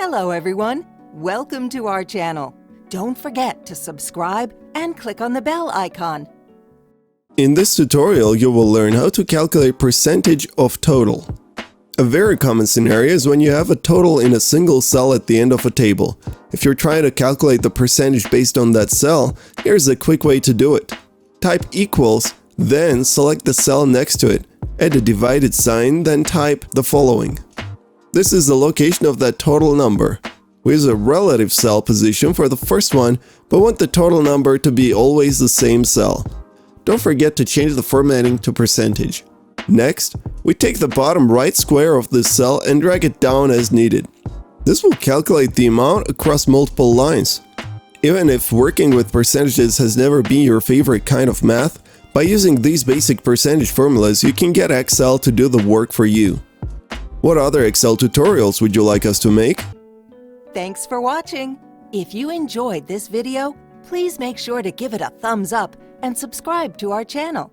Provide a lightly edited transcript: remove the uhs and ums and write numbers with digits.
Hello everyone, welcome to our channel. Don't forget to subscribe and click on the bell icon. In this tutorial, you will learn how to calculate percentage of total. A very common scenario is when you have a total in a single cell at the end of a table. If you're trying to calculate the percentage based on that cell, here's a quick way to do it. Type equals, then select the cell next to it. Add a divided sign, then type the following. This is the location of that total number. We use a relative cell position for the first one, but want the total number to be always the same cell. Don't forget to change the formatting to percentage. Next, we take the bottom right square of this cell and drag it down as needed. This will calculate the amount across multiple lines. Even if working with percentages has never been your favorite kind of math, by using these basic percentage formulas you can get Excel to do the work for you. What other Excel tutorials would you like us to make? Thanks for watching. If you enjoyed this video, please make sure to give it a thumbs up and subscribe to our channel.